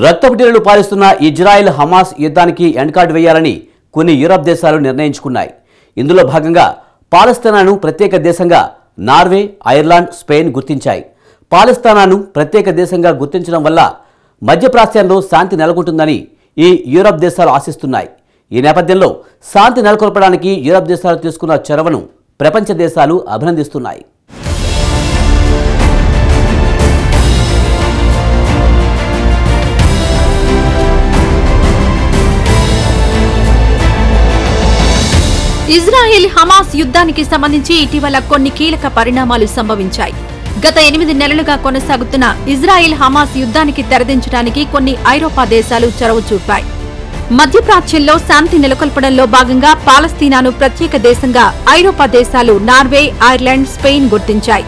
రక్తపుటిరలు పాలిస్తున్న Israel Hamas యుద్ధానికి end card వేయాలని కొన్ని యూరప్ దేశాలు నిర్ణయించుకున్నాయి. ఇందులో భాగంగా పాలస్తీనాను ప్రత్యేక దేశంగా నార్వే, ఐర్లాండ్, స్పెయిన్ గుర్తించాయి. పాలస్తీనాను ప్రత్యేక దేశంగా గుర్తించడం వల్ల మధ్యప్రాచ్యంలో శాంతి నెలకొంటుందని ఈ యూరప్ దేశాలు ఆశిస్తున్నాయి. ఈ నేపథ్యంలో శాంతి నెలకొల్పడానికి యూరప్ దేశాలు తీసుకున్న చొరవను ప్రపంచ దేశాలు అభినందిస్తున్నాయి. ఇజ్రాయెల్ హమాస్ యుద్ధానికి సంబంధించి ఇటీవల కొన్ని కీలక పరిణామాలు సంభవించాయి. గత 8 నెలలుగా కొనసాగుతున్న ఇజ్రాయెల్ హమాస్ యుద్ధానికి తెరదించడానికి కొన్ని ఐరోపా దేశాలు చొరవ చూపాయి. మధ్యప్రాచ్యంలో శాంతి నెలకొల్పడంలో భాగంగా పాలస్తీనాను ప్రత్యేక దేశంగా ఐరోపా దేశాలు నార్వే, ఐర్లాండ్, స్పెయిన్ గుర్తించాయి.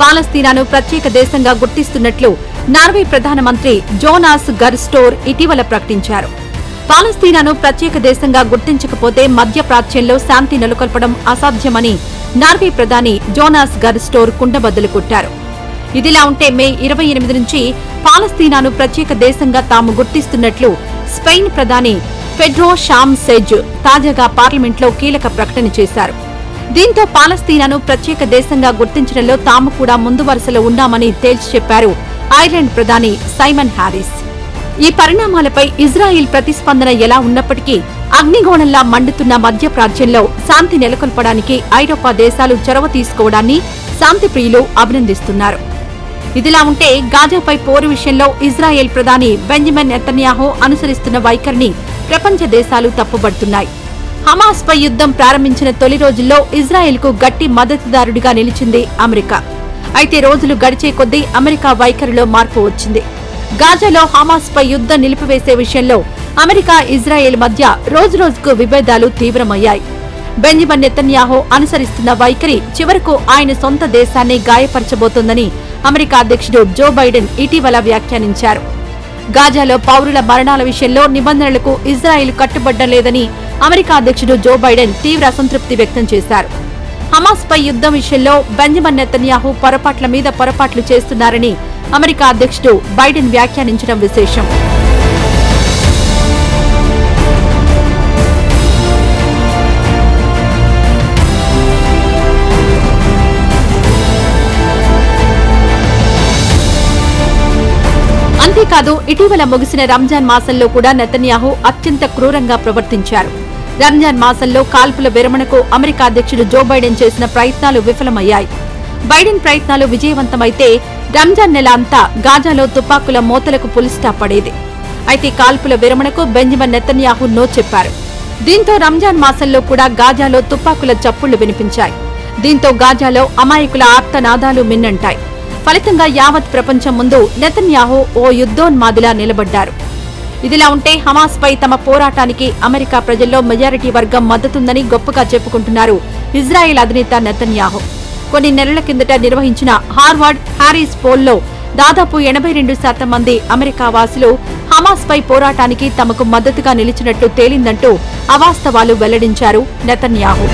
పాలస్తీనాను ప్రత్యేక దేశంగా గుర్తిస్తున్నట్లు నార్వే ప్రధానమంత్రి జోనాస్ గర్ స్టోర్ ఇటీవల ప్రకటించారు. పాలస్తీనాను ప్రత్యేక దేశంగా గుర్తించకపోతే మధ్యప్రాచ్యంలో శాంతి నెలకొల్పడం అసాధ్యమని నార్వే ప్రధాని జోనాస్ గర్ స్టోర్ కుండబద్దలు కొట్టారు. ఇదిలా ఉంటే మే 28 నుంచి పాలస్తీనాను ప్రత్యేక దేశంగా తాము గుర్తిస్తున్నట్లు స్పెయిన్ ప్రధాని పెడ్రో షాంసెజ్ తాజాగా పార్లమెంట్లో కీలక ప్రకటన చేశారు. దీంతో పాలస్తీనాను ప్రత్యేక దేశంగా గుర్తించడంలో తాము కూడా ముందు వరుసలో ఉన్నామని తేల్చి చెప్పారు ఐర్లాండ్ ప్రధాని సైమన్ హ్యారిస్. ఈ పరిణామాలపై ఇజ్రాయెల్ ప్రతిస్పందన ఎలా ఉన్నప్పటికీ అగ్నిగోళంలా మండుతున్న మధ్యప్రాచ్యంలో శాంతి నెలకొల్పడానికి ఐరోపా దేశాలు చొరవ తీసుకోవడాన్ని శాంతి ప్రియులు అభినందిస్తున్నారు. ఇదిలా ఉంటే గాజాపై పోరు విషయంలో ఇజ్రాయెల్ ప్రధాని బెంజమిన్ నెతన్యాహు అనుసరిస్తున్న వైఖరిని ప్రపంచ దేశాలు తప్పుబడుతున్నాయి. హమాస్ పై యుద్ధం ప్రారంభించిన తొలి రోజుల్లో ఇజ్రాయెల్కు గట్టి మద్దతుదారుడిగా నిలిచింది అమెరికా. అయితే రోజులు గడిచే కొద్దీ అమెరికా వైఖరిలో మార్పు వచ్చింది. గాజాలో హమాస్ పై యుద్ధం నిలిపివేసే విషయంలో అమెరికా, ఇజ్రాయెల్ మధ్య రోజురోజుకు విభేదాలు తీవ్రమయ్యాయి. బెంజమిన్ నెతన్యాహు అనుసరిస్తున్న వైఖరి చివరకు ఆయన సొంత దేశాన్ని గాయపరచబోతోందని అమెరికా అధ్యక్షుడు జో బైడెన్ ఇటీవల వ్యాఖ్యానించారు. గాజాలో పౌరుల మరణాల విషయంలో నిబంధనలకు ఇజ్రాయెల్ కట్టుబడ్డం లేదని అమెరికా అధ్యక్షుడు జో బైడెన్ తీవ్ర అసంతృప్తి వ్యక్తం చేశారు. హమాస్ పై యుద్ధం విషయంలో బెంజమిన్ నెతన్యాహు పొరపాట్ల మీద పొరపాట్లు చేస్తున్నారని అమెరికా అధ్యక్షుడు బైడెన్ వ్యాఖ్యానించడం విశేషం. అంతేకాదు ఇటీవల ముగిసిన రంజాన్ మాసంలో కూడా నెతన్యాహు అత్యంత క్రూరంగా ప్రవర్తించారు. రంజాన్ మాసంలో కాల్పుల విరమణకు అమెరికా అధ్యక్షుడు జో బైడెన్ చేసిన ప్రయత్నాలు విఫలమయ్యాయి. బైడెన్ ప్రయత్నాలు విజయవంతమైతే రంజాన్ నెల అంతా గాజాలో తుపాకుల మోతలకు పులిస్టాప్ పడేది. అయితే కాల్పుల విరమణకు బెంజమిన్ నెతన్యాహు నో చెప్పారు. దీంతో రంజాన్ మాసంలో కూడా గాజాలో తుపాకుల చప్పుళ్లు వినిపించాయి. దీంతో గాజాలో అమాయకుల ఆర్తనాదాలు మిన్నంటాయి. ఫలితంగా యావత్ ప్రపంచం ముందు నెతన్యాహు ఓ యుద్ధోన్మాదిలా నిలబడ్డారు. ఇదిలా ఉంటే హమాస్ పై తమ పోరాటానికి అమెరికా ప్రజల్లో మెజారిటీ వర్గం మద్దతుందని గొప్పగా చెప్పుకుంటున్నారు ఇజ్రాయెల్ అధినేత నెతన్యాహు. కొన్ని నెలల కిందట నిర్వహించిన హార్వర్డ్ హ్యారీస్ పోల్లో దాదాపు 82% మంది అమెరికా వాసులు హమాస్ పై పోరాటానికి తమకు మద్దతుగా నిలిచినట్లు తేలిందంటూ అవాస్తవాలు వెల్లడించారు నెతన్యాహు.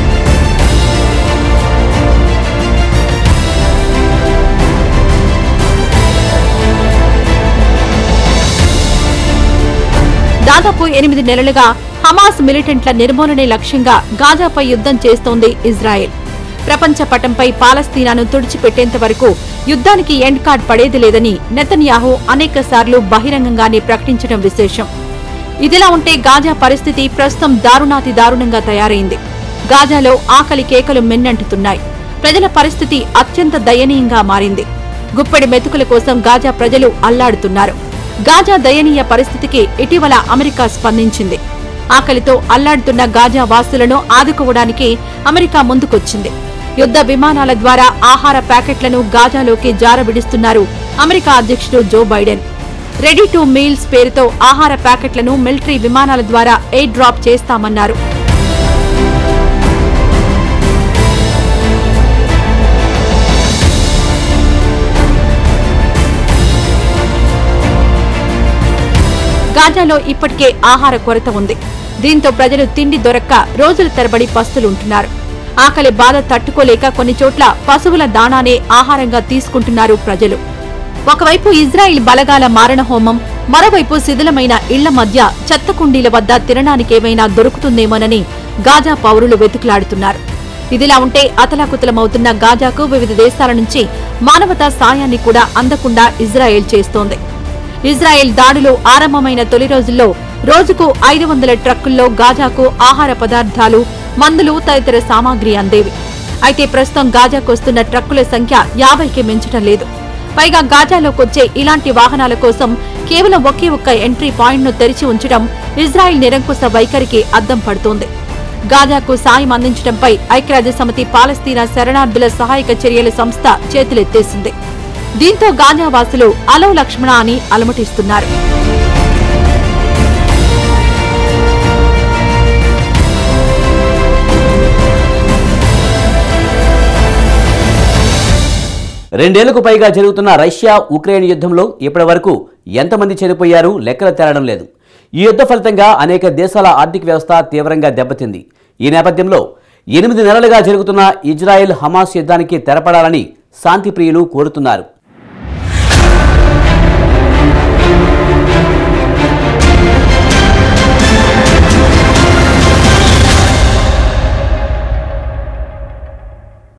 దాదాపు 8 నెలలుగా హమాస్ మిలిటెంట్ల నిర్మూలనే లక్ష్యంగా గాజాపై యుద్ధం చేస్తోంది ఇజ్రాయెల్. ప్రపంచ పటంపై పాలస్తీనాను తుడిచిపెట్టేంత వరకు యుద్ధానికి ఎండ్ కార్డ్ పడేది లేదని నెతన్యాహు అనేకసార్లు బహిరంగంగానే ప్రకటించడం విశేషం. ఇదిలా ఉంటే గాజా పరిస్థితి ప్రస్తుతం దారుణాతి దారుణంగా తయారైంది. గాజాలో ఆకలి కేకలు మిన్నంటుతున్నాయి. ప్రజల పరిస్థితి అత్యంత దయనీయంగా మారింది. గుప్పెడి మెతుకుల కోసం గాజా ప్రజలు అల్లాడుతున్నారు. గాజా దయనీయ పరిస్థితికి ఇటీవల అమెరికా స్పందించింది. ఆకలితో అల్లాడుతున్న గాజా వాసులను ఆదుకోవడానికి అమెరికా ముందుకొచ్చింది. యుద్ధ విమానాల ద్వారా ఆహార ప్యాకెట్లను గాజాలోకి జారవిడుస్తున్నారు అమెరికా అధ్యక్షుడు Joe Biden. Ready to meals పేరుతో ఆహార ప్యాకెట్లను మిలిటరీ విమానాల ద్వారా ఎయిర్ డ్రాప్ చేస్తామన్నారు. గాజాలో ఇప్పటికే ఆహార కొరత ఉంది. దీంతో ప్రజలు తిండి దొరక్క రోజుల తరబడి పస్తులుంటున్నారు. ఆకలి బాధ తట్టుకోలేక కొన్ని చోట్ల పశువుల దాణానే ఆహారంగా తీసుకుంటున్నారు ప్రజలు. ఒకవైపు ఇజ్రాయిల్ బలగాల మారణహోమం, మరోవైపు శిథిలమైన ఇళ్ల మధ్య చెత్త కుండీల వద్ద తినడానికేమైనా దొరుకుతుందేమోనని గాజా పౌరులు వెతుకులాడుతున్నారు. ఇదిలా ఉంటే అతలాకుతలమవుతున్న గాజాకు వివిధ దేశాల నుంచి మానవతా సాయాన్ని కూడా అందకుండా ఇజ్రాయెల్ చేస్తోంది. ఇజ్రాయెల్ దాడులు ఆరంభమైన తొలి రోజుల్లో రోజుకు 500 ట్రక్కుల్లో గాజాకు ఆహార పదార్థాలు, మందులు తదితర సామాగ్రి అందేవి. అయితే ప్రస్తుతం గాజాకొస్తున్న ట్రక్కుల సంఖ్య 50కి మించడం లేదు. పైగా గాజాలోకొచ్చే ఇలాంటి వాహనాల కోసం కేవలం ఒకే ఒక్క ఎంట్రీ పాయింట్ను తెరిచి ఉంచడం ఇజ్రాయెల్ నిరంకుశ వైఖరికి అద్దం పడుతోంది. గాజాకు సాయం అందించడంపై ఐక్యరాజ్యసమితి పాలస్తీనా శరణార్థుల సహాయక చర్యల సంస్థ చేతులెత్తేసింది. దీంతో గాజా వాసులు అలో లక్ష్మణ అని అలమటిస్తున్నారు. రెండేళ్లకు పైగా జరుగుతున్న రష్యా ఉక్రెయిన్ యుద్ధంలో ఇప్పటివరకు ఎంతమంది చనిపోయారు లెక్కలు తేలడం లేదు. ఈ యుద్ధ ఫలితంగా అనేక దేశాల ఆర్థిక వ్యవస్థ తీవ్రంగా దెబ్బతింది. ఈ నేపథ్యంలో 8 నెలలుగా జరుగుతున్న ఇజ్రాయెల్ హమాస్ యుద్ధానికి తెరపడాలని శాంతి ప్రియులు కోరుతున్నారు.